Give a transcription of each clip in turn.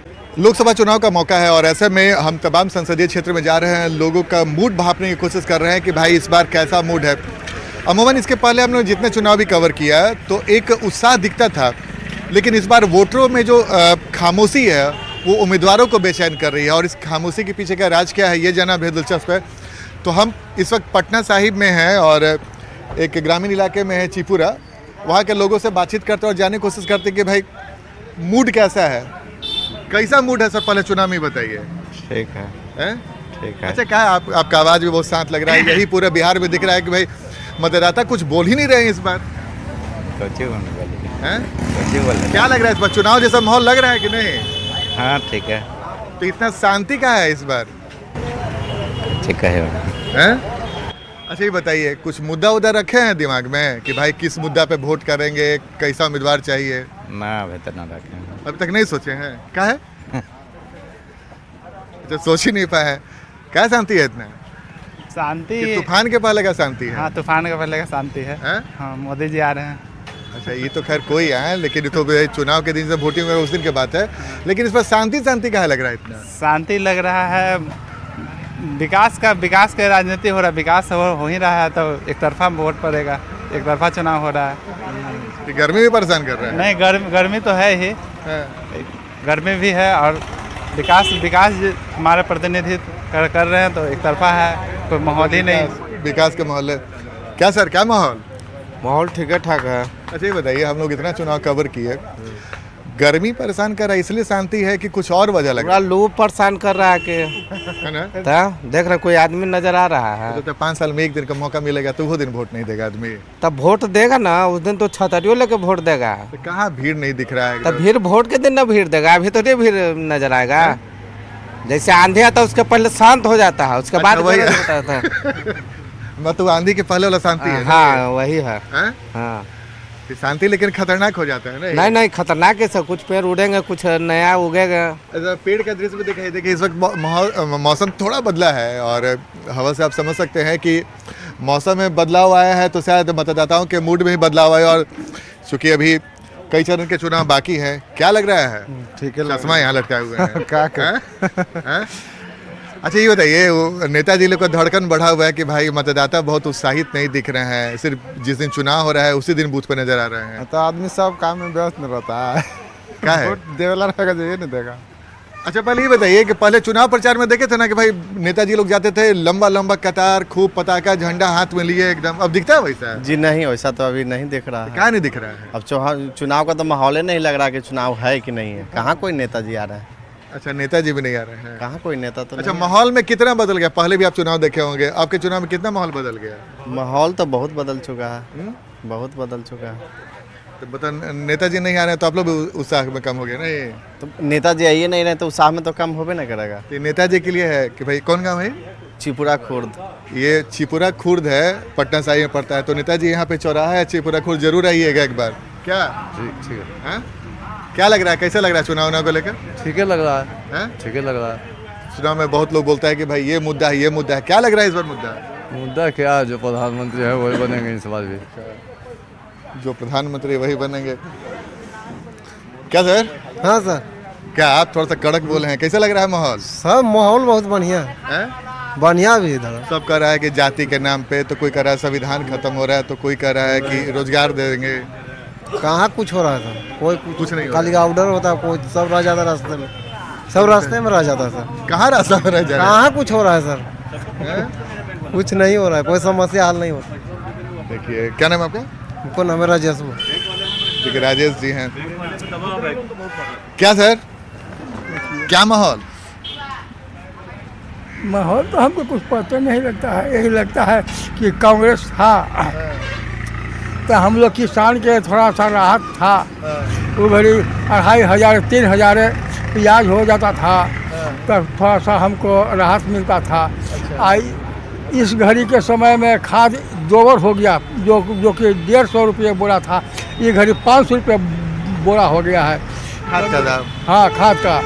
लोकसभा चुनाव का मौका है और ऐसे में हम तमाम संसदीय क्षेत्र में जा रहे हैं, लोगों का मूड भांपने की कोशिश कर रहे हैं कि भाई इस बार कैसा मूड है। अमूमन इसके पहले हमने जितने चुनाव भी कवर किया है तो एक उत्साह दिखता था, लेकिन इस बार वोटरों में जो खामोशी है वो उम्मीदवारों को बेचैन कर रही है। और इस खामोशी के पीछे का राज क्या है ये जानना बेहद दिलचस्प है। तो हम इस वक्त पटना साहिब में हैं और एक ग्रामीण इलाके में है चिपुरा। वहाँ के लोगों से बातचीत करते और जानने की कोशिश करते कि भाई मूड कैसा है, कैसा मूड है सर, पहले चुनाव में बताइए। ठीक है, ठीक है। अच्छा, क्या है आपका आवाज़ भी बहुत शांत लग रहा है। यही पूरे बिहार में दिख रहा है कि भाई मतदाता कुछ बोल ही नहीं रहे हैं इस बार। क्या लग रहा है इस बार चुनाव जैसा माहौल लग रहा है कि नहीं? हाँ ठीक है। तो इतना शांति का है इस बार? ठीक है। अच्छा ये बताइए, कुछ मुद्दा उधर रखे हैं दिमाग में कि भाई किस मुद्दा पे वोट करेंगे, कैसा उम्मीदवार चाहिए? ना अभी तक ना रखे, अभी तक नहीं सोचे हैं। क्या है? अच्छा, सोच ही नहीं पाए हैं। क्या शांति है इतना? शांति तूफान के पहले का शांति है। हाँ, तूफान के पहले का शांति है। हाँ, मोदी जी आ रहे हैं। अच्छा, ये तो खैर कोई आए, लेकिन तो चुनाव के दिन से वोटिंग उस दिन की बात है, लेकिन इस पर शांति कहाँ लग रहा है इतना? शांति लग रहा है, विकास का राजनीति हो रहा है, विकास हो ही रहा है, तो एक तरफा वोट पड़ेगा, एक तरफा चुनाव हो रहा है। गर्मी भी परेशान कर रहा है? नहीं, गर्मी तो है ही, गर्मी भी है और विकास हमारे प्रतिनिधित्व कर रहे हैं, तो एक तरफा है, कोई माहौल ही नहीं। विकास का माहौल है क्या सर? क्या माहौल ठीक है, ठाक है। अच्छा ये बताइए, हम लोग इतना चुनाव कवर किए, गर्मी परेशान कर रहा है इसलिए शांति है कि कुछ और वजह लग रहा है? लू परेशान कर रहा है कि है ना? देख रहे कोई आदमी नजर आ रहा है। तो 5 साल में एक दिन का मौका मिलेगा तो वो दिन वोट नहीं देगा आदमी? तब वोट देगा ना, उस दिन तो छतरियों लेके वोट देगा। तो कहाँ भीड़ नहीं दिख रहा है? तब भीड़ वोट के दिन ना भीड़ देगा, अभी तो नहीं भीड़ नजर आएगा। जैसे आंधी आता है उसके पहले शांत हो जाता है, उसके बाद वही होता था। मतलब आंधी के पहले वाला शांति है? हाँ वही है। हाँ शांति, लेकिन खतरनाक हो जाता है ना? नहीं खतरनाक है सर, कुछ पेड़ उड़ेंगे, कुछ नया उगेगा। पेड़ का दृश्य भी दिखाई देखिए, इस वक्त मौसम थोड़ा बदला है और हवा से आप समझ सकते हैं कि मौसम में बदलाव आया है, तो शायद मतदाताओं के मूड में ही बदलाव आया। और चूंकि अभी कई चरण के चुनाव बाकी हैं, क्या लग रहा है? ठीक है, चश्मा यहाँ लटकाए हुए हैं। क्या? अच्छा ये बताइए, नेताजी लोग का धड़कन बढ़ा हुआ है कि भाई मतदाता बहुत उत्साहित नहीं दिख रहे हैं, सिर्फ जिस दिन चुनाव हो रहा है उसी दिन बूथ पे नजर आ रहे हैं। तो आदमी सब काम में व्यस्त नहीं रहता है। क्या है? देवला रहेगा, ये नहीं देगा। अच्छा पहले ये बताइए कि पहले चुनाव प्रचार में देखे थे ना कि भाई नेताजी लोग जाते थे लंबा लंबा कतार, खूब पताका झंडा हाथ में लिए एकदम, अब दिखता है वैसा? जी नहीं, वैसा तो अभी नहीं दिख रहा है। क्या नहीं दिख रहा है? अब चुनाव का तो माहौल नहीं लग रहा कि चुनाव है कि नहीं है। कहाँ कोई नेताजी आ रहा है? अच्छा, नेताजी भी नहीं आ रहे हैं? कहाँ कोई नेता तो। अच्छा, माहौल में कितना बदल गया? पहले भी आप चुनाव देखे होंगे, आपके चुनाव में कितना माहौल बदल गया? माहौल तो बहुत बदल चुका है, बहुत बदल चुका है। तो बता, नेताजी नहीं आ रहे तो आप लोग उत्साह में कम हो गए? नहीं तो नेताजी आइए नहीं रहे तो उत्साह में तो कम होबे ना करेगा। तो नेताजी के लिए है कि भाई कौन गाँव है? चिपुरा खुर्द। ये चिपुरा खुर्द है, पटना साहिब में पड़ता है। तो नेताजी यहाँ पे चौराहा है चिपुरा खुर्द, जरूर आइएगा एक बार। क्या ठीक है? क्या लग रहा है, कैसा लग रहा है चुनाव को लेकर? ठीक है लग रहा है, ठीक है लग रहा है। चुनाव में बहुत लोग बोलता है कि भाई ये मुद्दा है, ये मुद्दा है। क्या लग रहा है इस बार मुद्दा? मुद्दा क्या है, जो प्रधानमंत्री है वही बनेंगे इस बार भी। जो प्रधानमंत्री वही बनेंगे? क्या सर? हाँ सर। क्या आप थोड़ा सा कड़क बोले हैं, कैसा लग रहा है माहौल? सब माहौल बहुत बढ़िया है, बढ़िया भी इधर। सब कह रहा है कि जाति के नाम पे, तो कोई कह रहा है संविधान खत्म हो रहा है, तो कोई कह रहा है कि रोजगार देंगे। कहाँ कुछ हो रहा था? कोई कुछ नहीं, खाली ऑर्डर होता, कोई सब रह जाता रास्ते में, सब रास्ते में रह जाता सर। कहाँ रास्ता में रह जा रहा है? कहाँ कुछ हो रहा है सर? कुछ नहीं हो रहा है, कोई समस्या हल नहीं होती। देखिए, क्या नाम है आपका? उनको नाम है राजेश। ठीक है, राजेश जी हैं। क्या सर, क्या माहौल? माहौल तो हमको कुछ पता नहीं लगता है, यही लगता है कि कांग्रेस था तो हम लोग किसान के थोड़ा सा राहत था। वो घड़ी 2500 3000 प्याज हो जाता था, तब थोड़ा सा हमको राहत मिलता था। इस घड़ी के समय में खाद दोबर हो गया, जो कि 150 रुपये बोरा था, ये घड़ी 500 रुपये बोरा हो गया है खाद का दाम। हाँ, खाद का।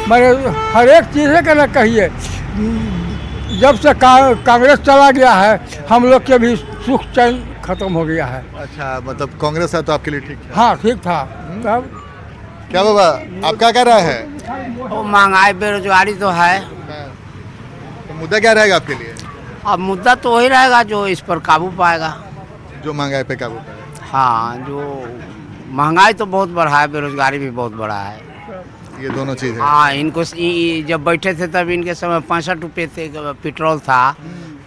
मैंने हर एक चीज़ का ना कहिए, जब से कांग्रेस चला गया है हम लोग के भी सुख चैन खत्म हो गया है। अच्छा, मतलब कांग्रेस है तो आपके लिए ठीक है? हाँ ठीक था। तब क्या बाबा, आप क्या कह रहा है? वो महंगाई बेरोजगारी तो है। तो मुद्दा क्या रहेगा आपके लिए? अब मुद्दा तो वही रहेगा जो इस पर काबू पाएगा, जो महंगाई पे काबू पाएगा। हाँ, जो महंगाई तो बहुत बढ़ा है, बेरोजगारी भी बहुत बढ़ा है, ये दोनों चीज़ है। हाँ, इनको जब बैठे थे तब इनके समय 65 रुपये थे पेट्रोल था,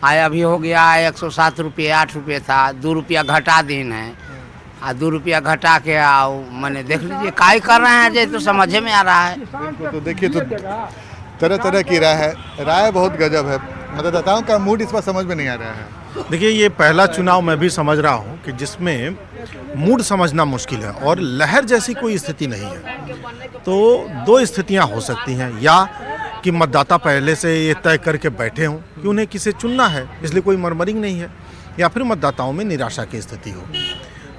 आया अभी हो गया 107 रुपये, 8 रुपये था, 2 रुपया घटा दिन है, 2 रुपया घटा के आओ, मैंने देख लीजिए काई कर रहे हैं, जो तो समझ में आ रहा है। तो देखिए, तो तरह तरह की राय बहुत गजब है। मतदाताओं का मूड इस पर समझ में नहीं आ रहा है। देखिए, ये पहला चुनाव मैं भी समझ रहा हूँ कि जिसमें मूड समझना मुश्किल है और लहर जैसी कोई स्थिति नहीं है। तो 2 स्थितियाँ हो सकती हैं, या कि मतदाता पहले से ये तय करके बैठे हों कि उन्हें किसे चुनना है, इसलिए कोई मरमरिंग नहीं है, या फिर मतदाताओं में निराशा की स्थिति हो।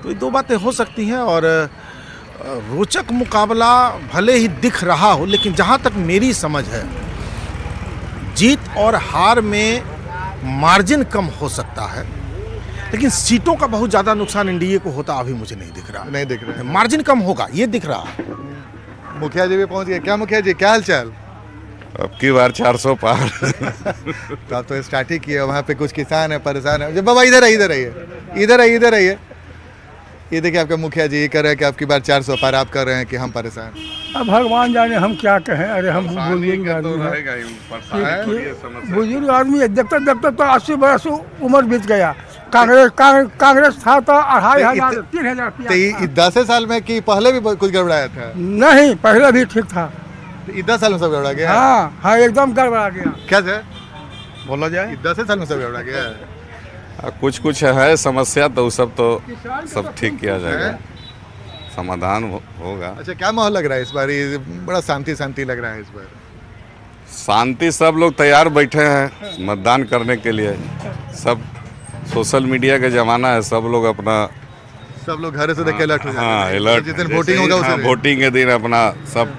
तो ये 2 बातें हो सकती हैं। और रोचक मुकाबला भले ही दिख रहा हो, लेकिन जहाँ तक मेरी समझ है, जीत और हार में मार्जिन कम हो सकता है, लेकिन सीटों का बहुत ज़्यादा नुकसान एनडीए को होता अभी मुझे नहीं दिख रहा है। मार्जिन कम होगा, ये दिख रहा है। मुखिया जी भी पहुंच गए। क्या मुखिया जी, क्या हाल चाल? अब की बार 400 पार। तो आप तो स्टार्ट ही किया, वहाँ पे कुछ किसान है, परेशान है। जब बाबा इधर आइए, ये देखिए आपका मुखिया जी ये कह रहे हैं कि आपकी बार 400 पार, आप कर रहे हैं कि हम परेशान। अब भगवान जाने हम क्या कहें। अरे हम बुजुर्ग आदमी है, देखते तो 80 बरस उम्र बीत गया। कांग्रेस था तो 2500 3000। 10 साल में कि पहले भी कुछ गड़बड़ाया था? नहीं, पहले भी ठीक था। 10 साल में सब गड़बड़ा गया? हाँ, एकदम गड़बड़ा गया। क्या सर बोला जाए? 10 साल में सब गड़बड़ा गया। कुछ है समस्या, तो सब ठीक किया जाएगा, समाधान होगा। अच्छा, क्या माहौल लग रहा है इस बार? ये बड़ा शांति लग रहा है इस बार। शांति, सब लोग तैयार बैठे हैं मतदान करने के लिए। सब सोशल मीडिया का जमाना है, सब लोग घर से देख के अलर्ट हो जाते हैं। हाँ, अलर्ट। जिस दिन वोटिंग होगा उस दिन वोटिंग के दिन अपना सब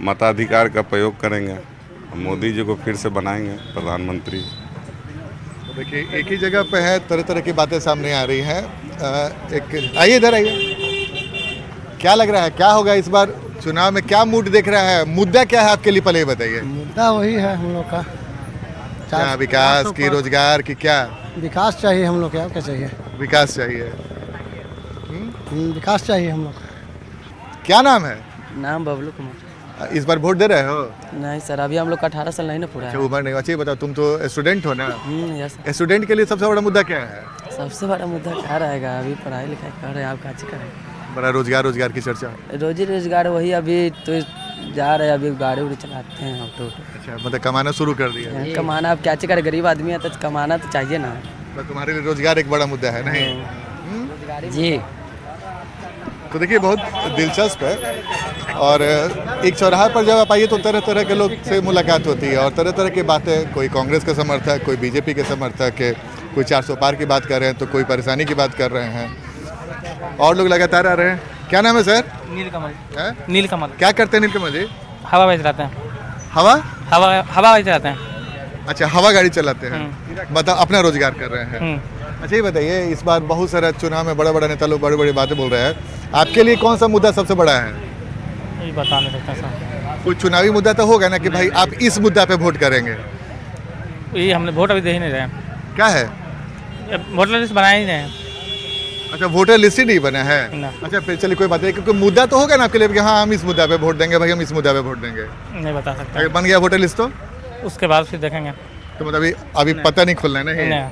मताधिकार का प्रयोग करेंगे। मोदी जी को फिर से बनाएंगे प्रधानमंत्री। देखिए, एक ही जगह पे है, तरह तरह की बातें सामने आ रही हैं। आइए इधर आइए। क्या लग रहा है, क्या होगा इस बार चुनाव में? क्या मूड देख रहा है? मुद्दा क्या है आपके लिए, पहले बताइए। मुद्दा वही है हम लोग का, क्या विकास की, रोजगार की? क्या विकास चाहिए हम लोग? क्या चाहिए? विकास चाहिए। विकास चाहिए हम लोग। क्या नाम है? नाम बबलू कुमार। इस बार वोट दे रहे हो? नहीं सर, अभी हम लोग का 18 साल नहीं ना पूरा है। उम्र नहीं। अच्छा, बताओ, तुम तो स्टूडेंट हो ना? यस। स्टूडेंट के लिए सबसे बड़ा मुद्दा क्या है? सबसे बड़ा मुद्दा क्या रहेगा? अभी पढ़ाई लिखाई कर रहे हैं, आप क्या करेंगे? बड़ा रोजगार की चर्चा। रोजगार वही, अभी तो जा रहे हैं, अभी गाड़ी उड़ी चलाते हैं, ऑटो। अच्छा, मतलब कमाना शुरू कर दिया? कमाना अब क्या करे, गरीब आदमी है तो कमाना तो चाहिए ना। तो तुम्हारे लिए रोजगार एक बड़ा मुद्दा है, नहीं? जी। तो देखिए, बहुत दिलचस्प है। और एक चौराहे पर जब आप आइए तो तरह तरह के लोग से मुलाकात होती है और तरह तरह की बातें, कोई कांग्रेस का समर्थक, कोई बीजेपी के समर्थक, कोई 400 पार की बात कर रहे हैं, तो कोई परेशानी की बात कर रहे हैं, और लोग लगातार आ रहे हैं। क्या नाम है सर? नीलकमल। नीलकमल। क्या करते हैं नीलकमल जी? हवा गाड़ी चलाते हैं। हवा गाड़ी चलाते हैं। अच्छा, हवा गाड़ी चलाते हैं। बताओ, अपना रोजगार कर रहे हैं। अच्छा, ये बताइए, इस बार बहुत सारा चुनाव में बड़ा नेता लोग बड़ी बातें बोल रहे हैं, आपके लिए कौन सा मुद्दा सबसे बड़ा है? ये बता नहीं सकता सर। कोई चुनावी मुद्दा तो होगा ना कि भाई आप इस मुद्दा पे वोट करेंगे? ये हमने वोट अभी दे ही नहीं रहे। क्या है? वोटर लिस्ट बनाया ही नहीं। अच्छा, वोटर लिस्ट ही नहीं बना है? अच्छा, फिर चलिए कोई बात नहीं, क्योंकि मुद्दा तो होगा ना आपके लिए कि हाँ हम इस मुद्दा पे वोट देंगे, भाई हम इस मुद्दा पे वोट देंगे। नहीं बता सकते। अगर बन गया वोटर लिस्ट तो उसके बाद फिर देखेंगे। तो मतलब अभी पता नहीं खुलना है ना?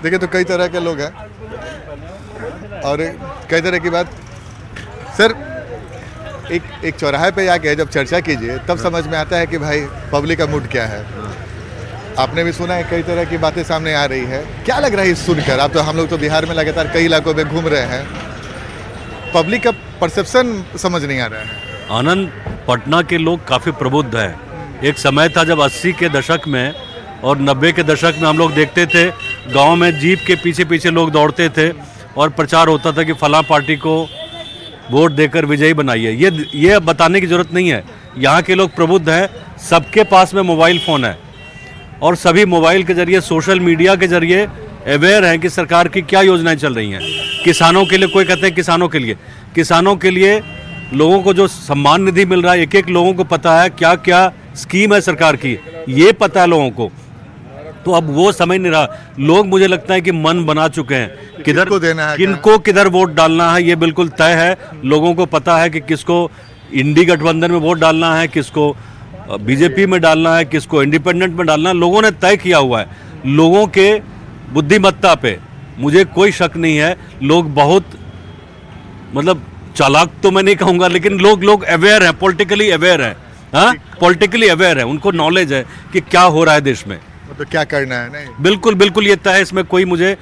देखिए, तो कई तरह के लोग हैं और कई तरह की बात। सर, एक चौराहे पे जाके जब चर्चा कीजिए तब समझ में आता है कि भाई पब्लिक का मूड क्या है। आपने भी सुना है, कई तरह की बातें सामने आ रही है। क्या लग रहा है सुनकर? आप तो, हम लोग तो बिहार में लगातार कई इलाकों में घूम रहे हैं, पब्लिक का परसेप्शन समझ नहीं आ रहा है। आनंद, पटना के लोग काफ़ी प्रबुद्ध हैं। एक समय था जब 80 के दशक में और 90 के दशक में हम लोग देखते थे गांव में जीप के पीछे पीछे लोग दौड़ते थे और प्रचार होता था कि फलां पार्टी को वोट देकर विजयी बनाइए। ये बताने की ज़रूरत नहीं है। यहाँ के लोग प्रबुद्ध हैं, सबके पास में मोबाइल फ़ोन है और सभी मोबाइल के ज़रिए, सोशल मीडिया के ज़रिए अवेयर हैं कि सरकार की क्या योजनाएं चल रही हैं। किसानों के लिए, कोई कहते हैं किसानों के लिए लोगों को जो सम्मान निधि मिल रहा है, एक एक लोगों को पता है क्या क्या स्कीम है सरकार की, ये पता है लोगों को। तो अब वो समझ नहीं रहा। लोग मुझे लगता है कि मन बना चुके हैं, किधर किनको किधर वोट डालना है ये बिल्कुल तय है। लोगों को पता है कि किसको इंडी गठबंधन में वोट डालना है, किसको बीजेपी में डालना है, किसको इंडिपेंडेंट में डालना है। लोगों ने तय किया हुआ है। लोगों के बुद्धिमत्ता पे मुझे कोई शक नहीं है। लोग बहुत मतलब चालाक तो मैं नहीं कहूँगा, लेकिन लोग अवेयर हैं, पॉलिटिकली अवेयर हैं। हाँ, पॉलिटिकली अवेयर है, उनको नॉलेज है कि क्या हो रहा है देश में, तो क्या करना है। नहीं, बिल्कुल बिल्कुल ये तय है। इसमें कोई मुझे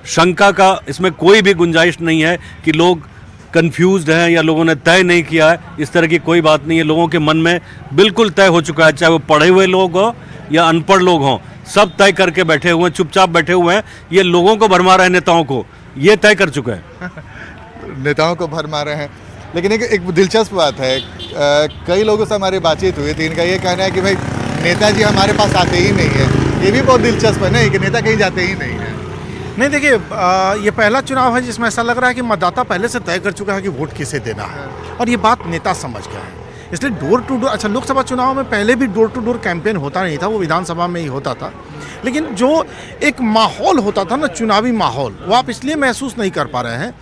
शंका का इसमें कोई भी गुंजाइश नहीं है कि लोग कंफ्यूज्ड हैं या लोगों ने तय नहीं किया है। इस तरह की कोई बात नहीं है। लोगों के मन में बिल्कुल तय हो चुका है, चाहे वो पढ़े हुए लोग हों या अनपढ़ लोग हों, सब तय करके बैठे हुए हैं, चुपचाप बैठे हुए हैं। ये लोगों को भरमा रहे हैं, नेताओं को, ये तय कर चुके हैं। नेताओं को भरमा रहे हैं। लेकिन एक दिलचस्प बात है, कई लोगों से हमारी बातचीत हुई थी, इनका ये कहना है कि भाई नेताजी हमारे पास आते ही नहीं है। ये भी बहुत दिलचस्प है नहीं कि नेता कहीं जाते ही नहीं है। नहीं देखिए, ये पहला चुनाव है जिसमें ऐसा लग रहा है कि मतदाता पहले से तय कर चुका है कि वोट किसे देना है, और ये बात नेता समझ गया है। इसलिए डोर टू डोर, अच्छा लोकसभा चुनाव में पहले भी डोर टू डोर कैंपेन होता नहीं था, वो विधानसभा में ही होता था। लेकिन जो एक माहौल होता था ना, चुनावी माहौल, वो आप इसलिए महसूस नहीं कर पा रहे हैं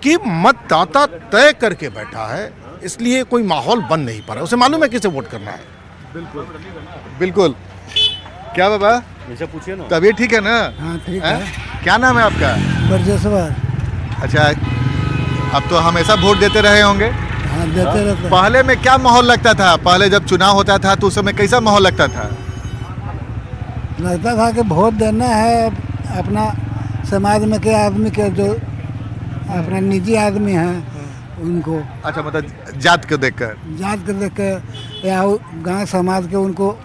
कि मतदाता तय करके बैठा है, इसलिए कोई माहौल बन नहीं पा रहा है। उसे मालूम है किसे वोट करना है। बिल्कुल बिल्कुल। क्या बाबा, मुझे पूछिए ना। तबीयत ठीक है ना? हाँ ठीक है। क्या नाम है आपका? ब्रजेश्वर। अच्छा, अब तो हमेशा वोट देते रहे होंगे? हाँ देते रहते। पहले में क्या माहौल लगता था? पहले जब चुनाव होता था तो उस समय कैसा माहौल लगता था? लगता था कि वोट देना है अपना समाज में के आदमी के, जो अपना निजी आदमी हैं उनको। अच्छा, मतलब जात को देखकर? जात को देख के या गांव समाज के उनको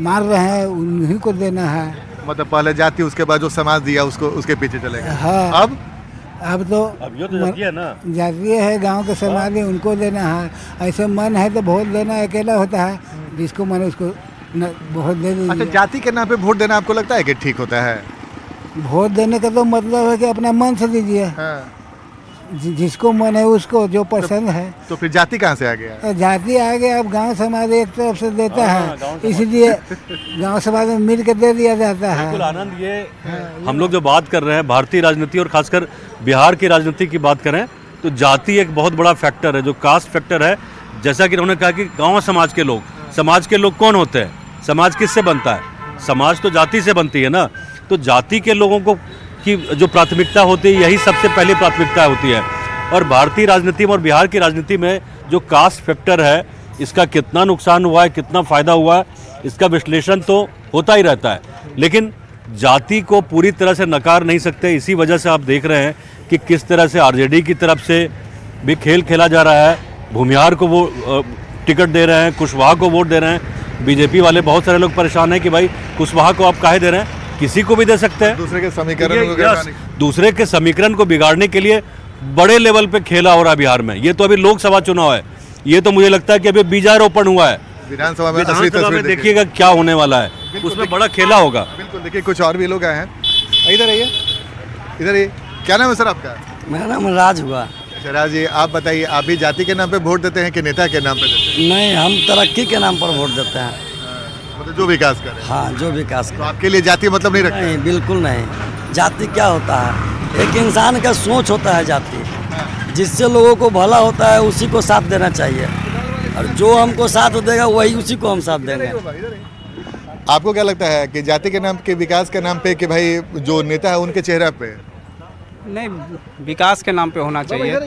मार रहे हैं, उन्हीं को देना है। मतलब पहले जाति, उसके बाद जो समाज दिया उसको, उसके पीछे चले गए। हाँ, अब ये तो जातीय है ना, जातीय है, गांव के समाज है, उनको देना है। ऐसे मन है तो वोट देना अकेला होता है, जिसको मन उसको वोट दे दीजिए। अच्छा, जाति के नाम पे वोट देना आपको लगता है कि ठीक होता है? वोट देने का तो मतलब है कि अपना मन से दीजिए। हाँ। जिसको मन है उसको, जो पसंद है। तो फिर जाति कहाँ से आ गया? जाति आ गया, अब गांव समाज एक तरफ से देता है, इसलिए गांव समाज में मिल के दे दिया जाता है। बिल्कुल आनंद, ये हम लोग जो बात कर रहे हैं भारतीय राजनीति और खासकर बिहार की राजनीति की बात करें तो जाति एक बहुत बड़ा फैक्टर है, जो कास्ट फैक्टर है। जैसा कि उन्होंने कहा कि गाँव समाज के लोग, समाज के लोग कौन होते हैं? समाज किससे बनता है? समाज तो जाति से बनती है ना। तो जाति के लोगों को की जो प्राथमिकता होती है, यही सबसे पहली प्राथमिकता होती है। और भारतीय राजनीति में और बिहार की राजनीति में जो कास्ट फैक्टर है, इसका कितना नुकसान हुआ है, कितना फ़ायदा हुआ है, इसका विश्लेषण तो होता ही रहता है। लेकिन जाति को पूरी तरह से नकार नहीं सकते। इसी वजह से आप देख रहे हैं कि किस तरह से आरजेडी की तरफ से भी खेल खेला जा रहा है। भूमिहार को वो टिकट दे रहे हैं, कुशवाहा को वोट दे रहे हैं। बीजेपी वाले बहुत सारे लोग परेशान हैं कि भाई कुशवाहा को आप काहे दे रहे हैं, किसी को भी दे सकते हैं। दूसरे के समीकरण को बिगाड़ने के लिए बड़े लेवल पे खेला हो रहा है बिहार में। ये तो अभी लोकसभा चुनाव है, ये तो मुझे लगता है कि अभी बीजारोपण हुआ है। विधानसभा में देखिएगा क्या होने वाला है, उसमें बड़ा खेला होगा। बिल्कुल, देखिए कुछ और भी लोग आए हैं। इधर आइए, इधर आइए। क्या नाम है सर आपका? मेरा नाम राज हुआ। अच्छा राज जी, आप बताइए, आप भी जाति के नाम पे वोट देते हैं कि नेता के नाम पे देते हैं? नहीं, हम तरक्की के नाम पर वोट देते हैं। मतलब जो विकास करे। हाँ, जो विकास करे। तो आपके लिए जाति मतलब नहीं रखते? नहीं, बिल्कुल नहीं। जाति क्या होता है? एक इंसान का सोच होता है जाति, जिससे लोगों को भला होता है, उसी को साथ देना चाहिए। और जो हमको साथ देगा वही, उसी को हम साथ देंगे। आपको क्या लगता है कि जाति के नाम के, विकास के नाम पे, कि भाई जो नेता है उनके चेहरे पे? नहीं, विकास के नाम पे होना चाहिए,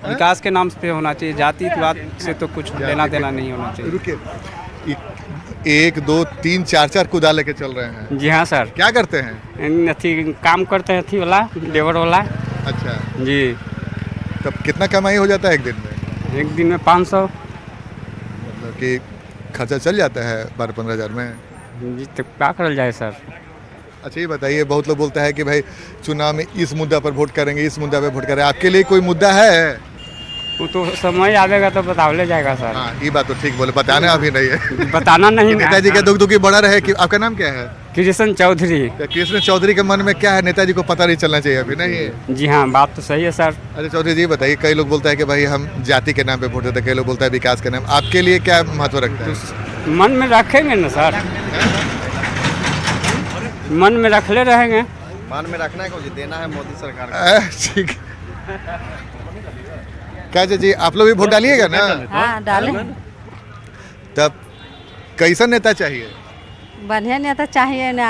विकास के नाम पे होना चाहिए। जाति की बात से तो कुछ लेना देना नहीं होना चाहिए। रुकिए, 1 2 3 4 कुदा लेके चल रहे हैं। जी हाँ सर। क्या करते हैं? अथी काम करते हैं, अथी वाला, लेबर वाला। अच्छा जी। तब कितना कमाई हो जाता है एक दिन में? एक दिन में 500। मतलब कि खर्चा चल जाता है 12-15 हज़ार में? जी, तो क्या करल जाए सर। अच्छा ये बताइए, बहुत लोग बोलता है कि भाई चुनाव में इस मुद्दा पर वोट करेंगे, इस मुद्दा पर वोट करेंगे। आपके लिए कोई मुद्दा है? वो तो समय आवेगा तो बतावले जाएगा सर। हाँ, ये बात तो ठीक बोले, बताना अभी नहीं है। बताना नहीं। नेताजी के दुख दुखी बड़ा रहे। कि आपका नाम क्या है? कृष्ण चौधरी। कृष्ण चौधरी के मन में क्या है? नेताजी को पता नहीं चलना चाहिए अभी, नहीं? जी हाँ, बात तो सही है सर। अरे चौधरी जी बताइए, कई लोग बोलते हैं कि भाई हम जाति के नाम पे वोट देते हैं, कई लोग बोलते हैं विकास के नाम, आपके लिए क्या महत्व रखता है? मन में रखेंगे ना सर, मन में रखले रहेंगे। मन में रखना है, कुछ देना है मोदी सरकार को। ठीक। क्या जी, आप लोग भी वोट डालिएगा ना? हाँ डालें। तब कैसा नेता चाहिए? बढ़िया नेता चाहिए ना।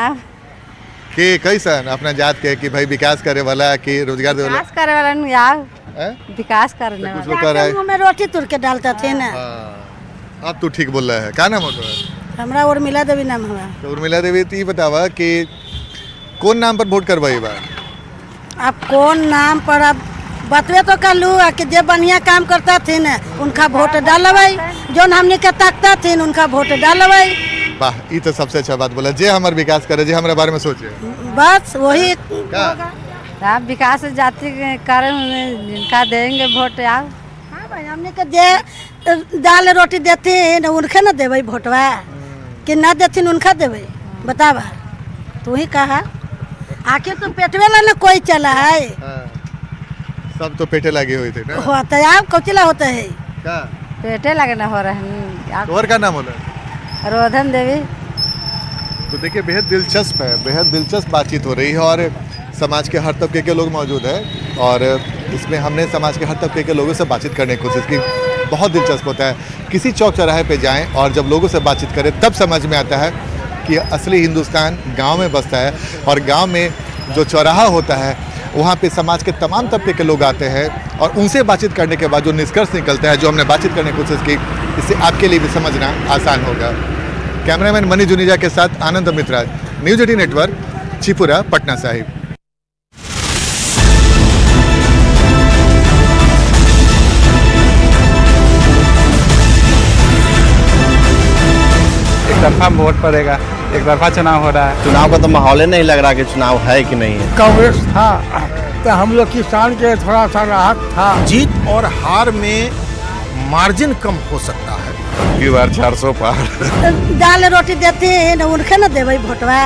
कि कैसा अपना जात के कि भाई विकास करे वाला कि रोजगार दे वाला? विकास करे वाला नहीं यार, विकास करने कुछ लोग कह रहे हैं में रोटी तुर के डालता थे ना। अब तो ठीक बोल रहा है। क्या नाम होता है? हमरा उर्मिला देवी नाम हुआ। तो उर्मिला देवी, तो ये बतावा कि कौन नाम पर वोट करवाई बार? अब कौन नाम पर अब बतवे तो कर लू कि जे बढ़िया काम करता थे ना उनका वोट डालवाई, जो हमने के ताकता थे उनका वोट डालवाई। वाह, ये तो सबसे अच्छा बात बोला, जे हमारे विकास करे, जे हमारे बारे में सोचे, बस वही। आप विकास जाति के कारण जिनका देंगे वोट यार। हाँ भाई, हमने के जे दाल रोटी देते न उनके न देवे वोटवा, कि ना देती उनका देवे? बतावा तू ही कहा। आखिर तो पेटवे ला न कोई चला है। सब तो पेटे लगे हुए थे ना। होता है आप कौचिला होता है क्या? पेटे लगना हो रहा है। और क्या नाम बोला? रोधन देवी। तो देखिए, बेहद दिलचस्प है, बेहद दिलचस्प बातचीत हो रही है और समाज के हर तबके के लोग मौजूद हैं और इसमें हमने समाज के हर तबके के लोगों से बातचीत करने की कोशिश की। बहुत दिलचस्प होता है, किसी चौक चौराहे पे जाएं और जब लोगों से बातचीत करें तब समझ में आता है कि असली हिंदुस्तान गांव में बसता है और गांव में जो चौराहा होता है वहाँ पे समाज के तमाम तबके के लोग आते हैं और उनसे बातचीत करने के बाद जो निष्कर्ष निकलता है, जो हमने बातचीत करने की कोशिश की, इससे आपके लिए भी समझना आसान होगा। कैमरामैन मनी जुनीजा के साथ आनंद मित्रा, न्यूज 18 नेटवर्क, चिपुरा, पटना साहिब। एक तरफा वोट पड़ेगा, एक तरफा चुनाव हो रहा है। चुनाव का तो माहौल नहीं लग रहा कि चुनाव है कि नहीं है। कांग्रेस था तो हम लोग किसान के थोड़ा सा राहत था। जीत और हार में मार्जिन कम हो सकता है। की बार 400 पार। दाल रोटी देते न उनके न देवे वोटवा।